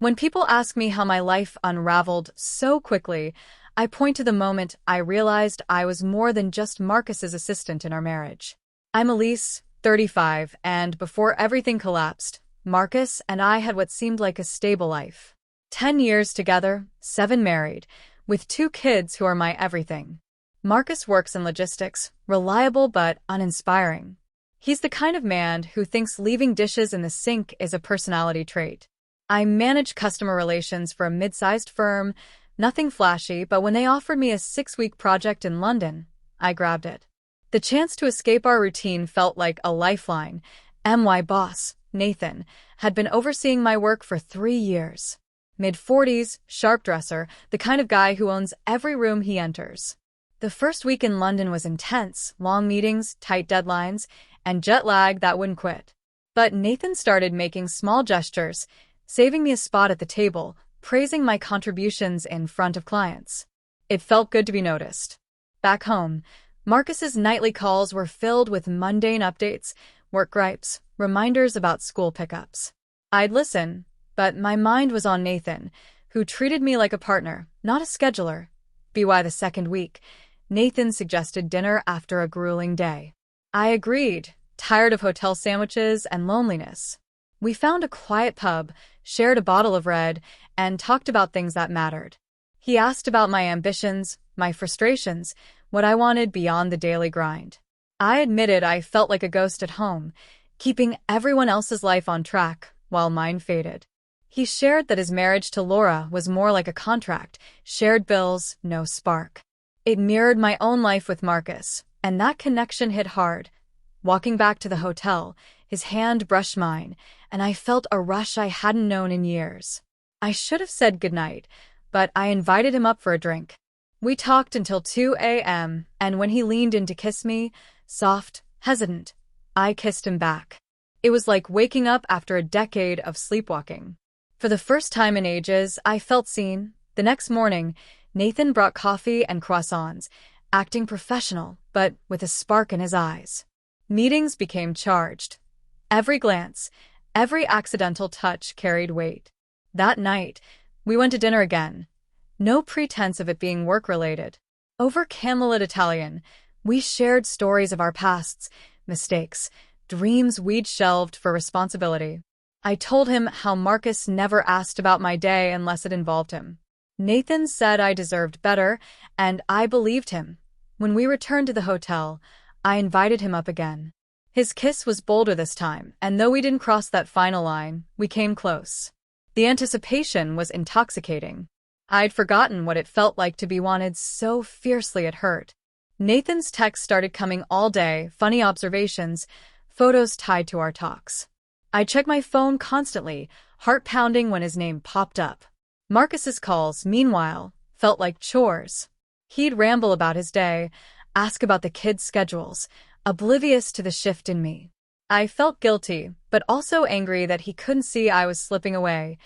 When people ask me how my life unraveled so quickly, I point to the moment I realized I was more than just Marcus's assistant in our marriage. I'm Elise, 35, and before everything collapsed, Marcus and I had what seemed like a stable life. 10 years together, 7 married, with 2 kids who are my everything. Marcus works in logistics, reliable but uninspiring. He's the kind of man who thinks leaving dishes in the sink is a personality trait. I manage customer relations for a mid-sized firm, nothing flashy, but when they offered me a 6-week project in London, I grabbed it. The chance to escape our routine felt like a lifeline. My boss, Nathan, had been overseeing my work for 3 years. Mid-40s, sharp dresser, the kind of guy who owns every room he enters. The first week in London was intense, long meetings, tight deadlines, and jet lag that wouldn't quit. But Nathan started making small gestures, saving me a spot at the table, praising my contributions in front of clients. It felt good to be noticed. Back home, Marcus's nightly calls were filled with mundane updates, work gripes, reminders about school pickups. I'd listen, but my mind was on Nathan, who treated me like a partner, not a scheduler. By the second week, Nathan suggested dinner after a grueling day. I agreed, tired of hotel sandwiches and loneliness. We found a quiet pub, shared a bottle of red, and talked about things that mattered. He asked about my ambitions, my frustrations, what I wanted beyond the daily grind. I admitted I felt like a ghost at home, keeping everyone else's life on track while mine faded. He shared that his marriage to Laura was more like a contract, shared bills, no spark. It mirrored my own life with Marcus, and that connection hit hard. Walking back to the hotel, his hand brushed mine, and I felt a rush I hadn't known in years. I should have said goodnight, but I invited him up for a drink. We talked until 2 a.m., and when he leaned in to kiss me, soft, hesitant, I kissed him back. It was like waking up after a decade of sleepwalking. For the first time in ages, I felt seen. The next morning, Nathan brought coffee and croissants, acting professional, but with a spark in his eyes. Meetings became charged. Every glance, every accidental touch carried weight. That night, we went to dinner again. No pretense of it being work-related. Over candlelit Italian, we shared stories of our pasts, mistakes, dreams we'd shelved for responsibility. I told him how Marcus never asked about my day unless it involved him. Nathan said I deserved better, and I believed him. When we returned to the hotel, I invited him up again. His kiss was bolder this time, and though we didn't cross that final line, we came close. The anticipation was intoxicating. I'd forgotten what it felt like to be wanted so fiercely it hurt. Nathan's texts started coming all day, funny observations, photos tied to our talks. I checked my phone constantly, heart pounding when his name popped up. Marcus's calls, meanwhile, felt like chores. He'd ramble about his day, ask about the kids' schedules, oblivious to the shift in me. I felt guilty, but also angry that he couldn't see I was slipping away.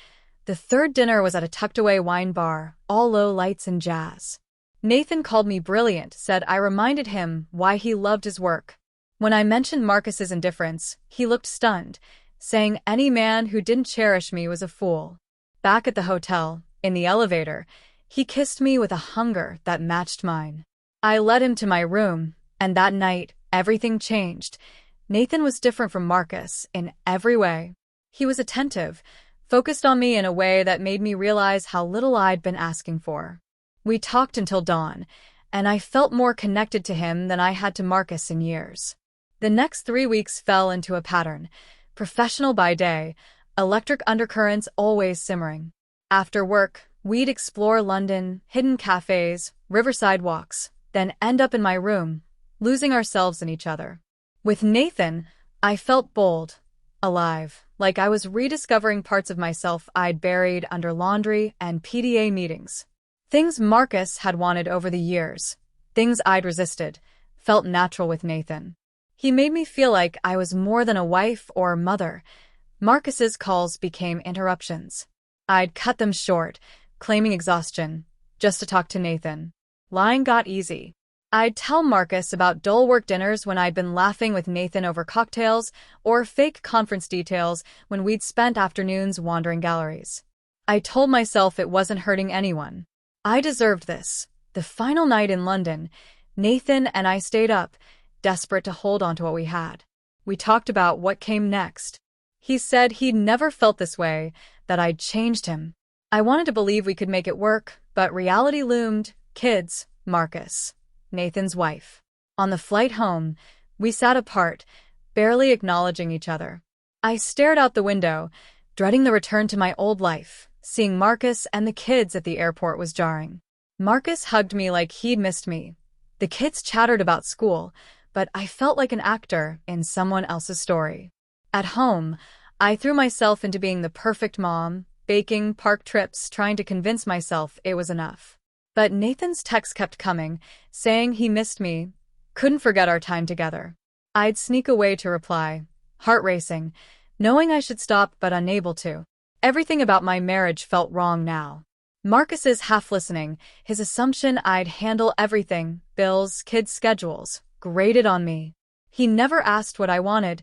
The third dinner was at a tucked-away wine bar, all low lights and jazz. Nathan called me brilliant, said I reminded him why he loved his work. When I mentioned Marcus's indifference, he looked stunned, saying any man who didn't cherish me was a fool. Back at the hotel, in the elevator, he kissed me with a hunger that matched mine. I led him to my room, and that night, everything changed. Nathan was different from Marcus in every way. He was attentive, focused on me in a way that made me realize how little I'd been asking for. We talked until dawn, and I felt more connected to him than I had to Marcus in years. The next 3 weeks fell into a pattern. Professional by day, electric undercurrents always simmering. After work, we'd explore London, hidden cafes, riverside walks, then end up in my room, losing ourselves in each other. With Nathan, I felt bold, alive, like I was rediscovering parts of myself I'd buried under laundry and PDA meetings. Things Marcus had wanted over the years, things I'd resisted, felt natural with Nathan. He made me feel like I was more than a wife or mother. Marcus's calls became interruptions. I'd cut them short, claiming exhaustion, just to talk to Nathan. Lying got easy. I'd tell Marcus about dull work dinners when I'd been laughing with Nathan over cocktails, or fake conference details when we'd spent afternoons wandering galleries. I told myself it wasn't hurting anyone. I deserved this. The final night in London, Nathan and I stayed up, desperate to hold on to what we had. We talked about what came next. He said he'd never felt this way, that I'd changed him. I wanted to believe we could make it work, but reality loomed. Kids, Marcus, Nathan's wife. On the flight home, we sat apart, barely acknowledging each other. I stared out the window, dreading the return to my old life. Seeing Marcus and the kids at the airport was jarring. Marcus hugged me like he'd missed me. The kids chattered about school, but I felt like an actor in someone else's story. At home, I threw myself into being the perfect mom, baking, park trips, trying to convince myself it was enough. But Nathan's texts kept coming, saying he missed me, couldn't forget our time together. I'd sneak away to reply, heart racing, knowing I should stop but unable to. Everything about my marriage felt wrong now. Marcus's half listening, his assumption I'd handle everything, bills, kids' schedules, grated on me. He never asked what I wanted,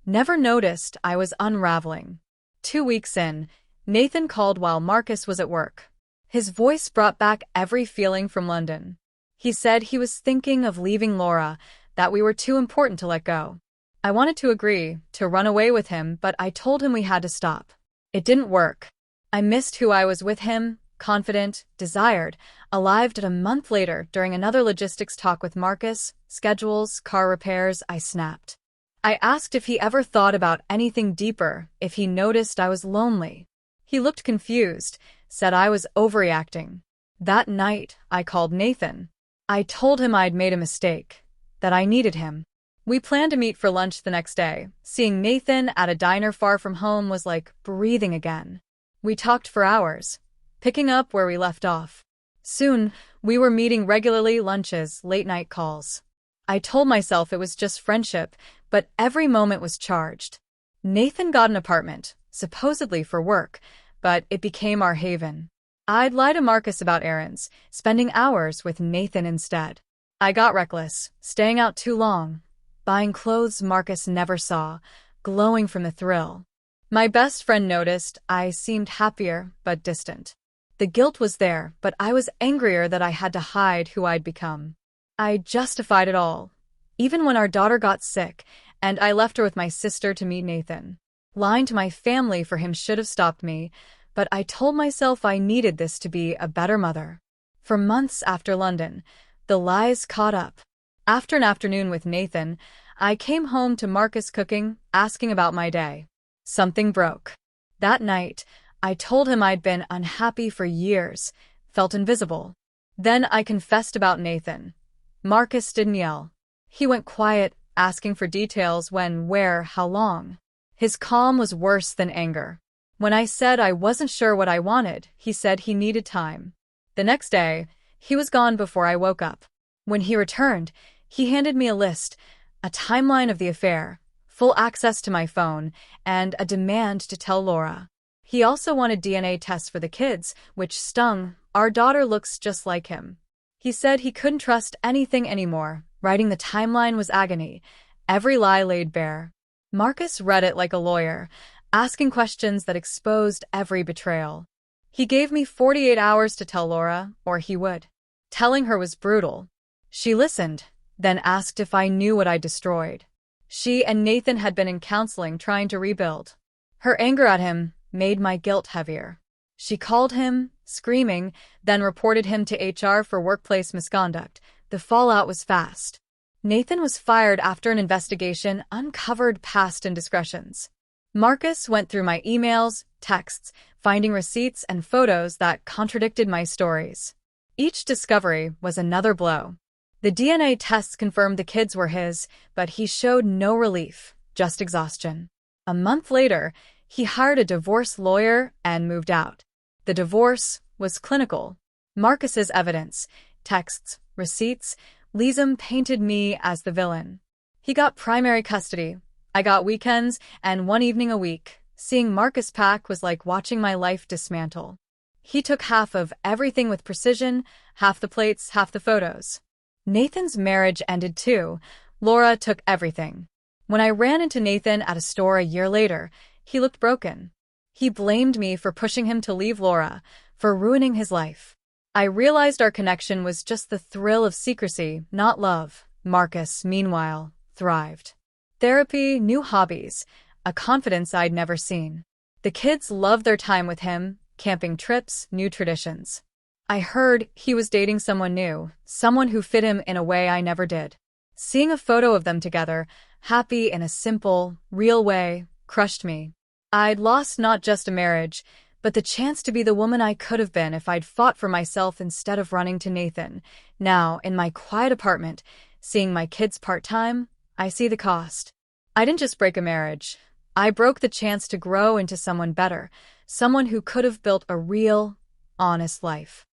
never noticed I was unraveling. 2 weeks in, Nathan called while Marcus was at work. His voice brought back every feeling from London. He said he was thinking of leaving Laura, that we were too important to let go. I wanted to agree, to run away with him, but I told him we had to stop. It didn't work. I missed who I was with him, confident, desired, alive. A month later, during another logistics talk with Marcus, schedules, car repairs, I snapped. I asked if he ever thought about anything deeper, if he noticed I was lonely. He looked confused, said I was overreacting. That night, I called Nathan. I told him I'd made a mistake, that I needed him. We planned to meet for lunch the next day. Seeing Nathan at a diner far from home was like breathing again. We talked for hours, picking up where we left off. Soon, we were meeting regularly, lunches, late-night calls. I told myself it was just friendship, but every moment was charged. Nathan got an apartment, supposedly for work, but it became our haven. I'd lie to Marcus about errands, spending hours with Nathan instead. I got reckless, staying out too long, buying clothes Marcus never saw, glowing from the thrill. My best friend noticed I seemed happier but distant. The guilt was there, but I was angrier that I had to hide who I'd become. I justified it all, even when our daughter got sick, and I left her with my sister to meet Nathan. Lying to my family for him should have stopped me, but I told myself I needed this to be a better mother. For months after London, the lies caught up. After an afternoon with Nathan, I came home to Marcus cooking, asking about my day. Something broke. That night, I told him I'd been unhappy for years, felt invisible. Then I confessed about Nathan. Marcus didn't yell. He went quiet, asking for details: when, where, how long. His calm was worse than anger. When I said I wasn't sure what I wanted, he said he needed time. The next day, he was gone before I woke up. When he returned, he handed me a list, a timeline of the affair, full access to my phone, and a demand to tell Laura. He also wanted DNA tests for the kids, which stung. Our daughter looks just like him. He said he couldn't trust anything anymore. Writing the timeline was agony, every lie laid bare. Marcus read it like a lawyer, asking questions that exposed every betrayal. He gave me 48 hours to tell Laura, or he would. Telling her was brutal. She listened, then asked if I knew what I destroyed. She and Nathan had been in counseling trying to rebuild. Her anger at him made my guilt heavier. She called him, screaming, then reported him to HR for workplace misconduct. The fallout was fast. Nathan was fired after an investigation uncovered past indiscretions. Marcus went through my emails, texts, finding receipts and photos that contradicted my stories. Each discovery was another blow. The DNA tests confirmed the kids were his, but he showed no relief, just exhaustion. A month later, he hired a divorce lawyer and moved out. The divorce was clinical. Marcus's evidence, texts, receipts, Leeson painted me as the villain. He got primary custody. I got weekends and one evening a week. Seeing Marcus pack was like watching my life dismantle. He took half of everything with precision, half the plates, half the photos. Nathan's marriage ended too. Laura took everything. When I ran into Nathan at a store a year later, he looked broken. He blamed me for pushing him to leave Laura, for ruining his life. I realized our connection was just the thrill of secrecy, not love. Marcus, meanwhile, thrived. Therapy, new hobbies, a confidence I'd never seen. The kids loved their time with him, camping trips, new traditions. I heard he was dating someone new, someone who fit him in a way I never did. Seeing a photo of them together, happy in a simple, real way, crushed me. I'd lost not just a marriage, but the chance to be the woman I could have been if I'd fought for myself instead of running to Nathan. Now, in my quiet apartment, seeing my kids part-time, I see the cost. I didn't just break a marriage. I broke the chance to grow into someone better, someone who could have built a real, honest life.